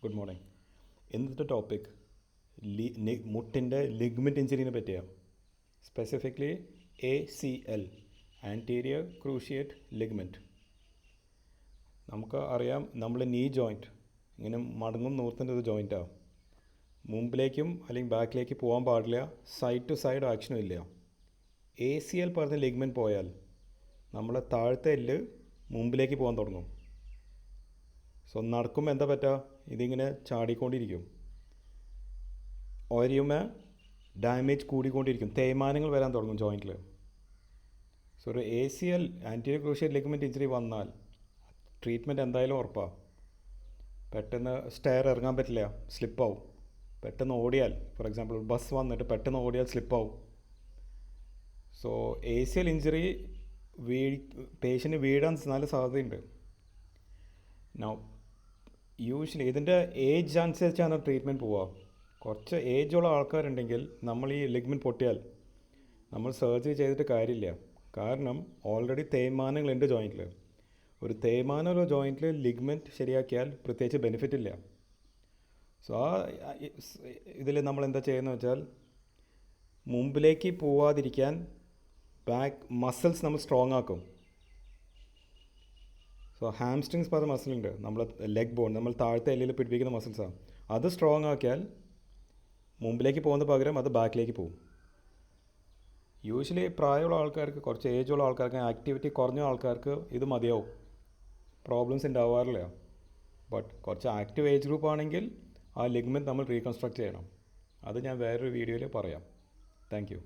Good morning. ഇന്നത്തെ topic മുട്ടിൻ്റെ ligament ഇഞ്ചുറീനെ പറ്റിയാണ്. Specifically ACL, anterior cruciate ligament. നമുക്ക് അറിയാം, നമ്മൾ നീ ജോയിൻറ്റ് ഇങ്ങനെ മടങ്ങും നൂർത്തിൻ്റെ ഒരു ജോയിൻറ്റാണ്. മുമ്പിലേക്കും അല്ലെങ്കിൽ ബാക്കിലേക്ക് പോകാൻ പാടില്ല, സൈഡ് ടു സൈഡ് ആക്ഷനും ഇല്ല. ACL പറഞ്ഞ ലിഗ്മെൻറ്റ് പോയാൽ നമ്മളെ താഴത്തെ എല്ല് മുമ്പിലേക്ക് പോകാൻ തുടങ്ങും. സോ നടക്കുമ്പോൾ എന്താ പറ്റുക, ഇതിങ്ങനെ ചാടിക്കൊണ്ടിരിക്കും. ഒരയുമേ ഡാമേജ് കൂടിക്കൊണ്ടിരിക്കും, തേയ്മാനങ്ങൾ വരാൻ തുടങ്ങും ജോയിൻറ്റിൽ. സോ ഒരു ACL, anterior cruciate ligament injury വന്നാൽ ട്രീറ്റ്മെൻറ്റ് എന്തായാലും ഉറപ്പാണ്. പെട്ടെന്ന് സ്റ്റെയർ ഇറങ്ങാൻ പറ്റില്ല, സ്ലിപ്പാവും. പെട്ടെന്ന് ഓടിയാൽ, ഫോർ എക്സാമ്പിൾ ബസ് വന്നിട്ട് പെട്ടെന്ന് ഓടിയാൽ സ്ലിപ്പാവും. സോ ACL ഇഞ്ചുറി പേഷ്യൻ്റ് വീഴാൻ നല്ല സാധ്യതയുണ്ട്. നൗ യൂഷ്വലി ഇതിൻ്റെ ഏജ് അനുസരിച്ചാണ് ട്രീറ്റ്മെൻറ്റ് പോവുക. കുറച്ച് ഏജുള്ള ആൾക്കാരുണ്ടെങ്കിൽ നമ്മൾ ഈ ലിഗ്മെൻറ്റ് പൊട്ടിയാൽ നമ്മൾ സർജറി ചെയ്തിട്ട് കാര്യമില്ല. കാരണം ഓൾറെഡി തേയ്മാനങ്ങളുണ്ട് ജോയിൻറ്റിൽ. ഒരു തേയ്മാനമുള്ള ജോയിൻറ്റിൽ ലിഗ്മെൻറ്റ് ശരിയാക്കിയാൽ പ്രത്യേകിച്ച് ബെനിഫിറ്റ് ഇല്ല. സോ ഇതിൽ നമ്മൾ എന്താ ചെയ്യുന്നത് വെച്ചാൽ, മുമ്പിലേക്ക് പോവാതിരിക്കാൻ ബാക്ക് മസിൽസ് നമ്മൾ സ്ട്രോങ് ആക്കും. സോ ഹാംസ്ട്രിങ്സ് പറഞ്ഞ മസിലുണ്ട്, നമ്മൾ ലെഗ് ബോൺ, നമ്മൾ താഴത്തെ എല്ലിൽ പിടിപ്പിക്കുന്ന മസിൽസാണ്. അത് സ്ട്രോങ് ആക്കിയാൽ മുമ്പിലേക്ക് പോകുന്ന പകരം അത് ബാക്കിലേക്ക് പോകും. യൂഷ്വലി പ്രായമുള്ള ആൾക്കാർക്ക്, കുറച്ച് ഏജുള്ള ആൾക്കാർക്ക്, ആക്ടിവിറ്റി കുറഞ്ഞ ആൾക്കാർക്ക് ഇത് മതിയാവും, പ്രോബ്ലംസ് ഉണ്ടാവാറില്ല. ബട്ട് കുറച്ച് ആക്റ്റീവ് ഏജ് ഗ്രൂപ്പ് ആണെങ്കിൽ ആ ലിഗ്മെൻറ്റ് നമ്മൾ റീകൺസ്ട്രക്റ്റ് ചെയ്യണം. അത് ഞാൻ വേറൊരു വീഡിയോയിൽ പറയാം. Thank you.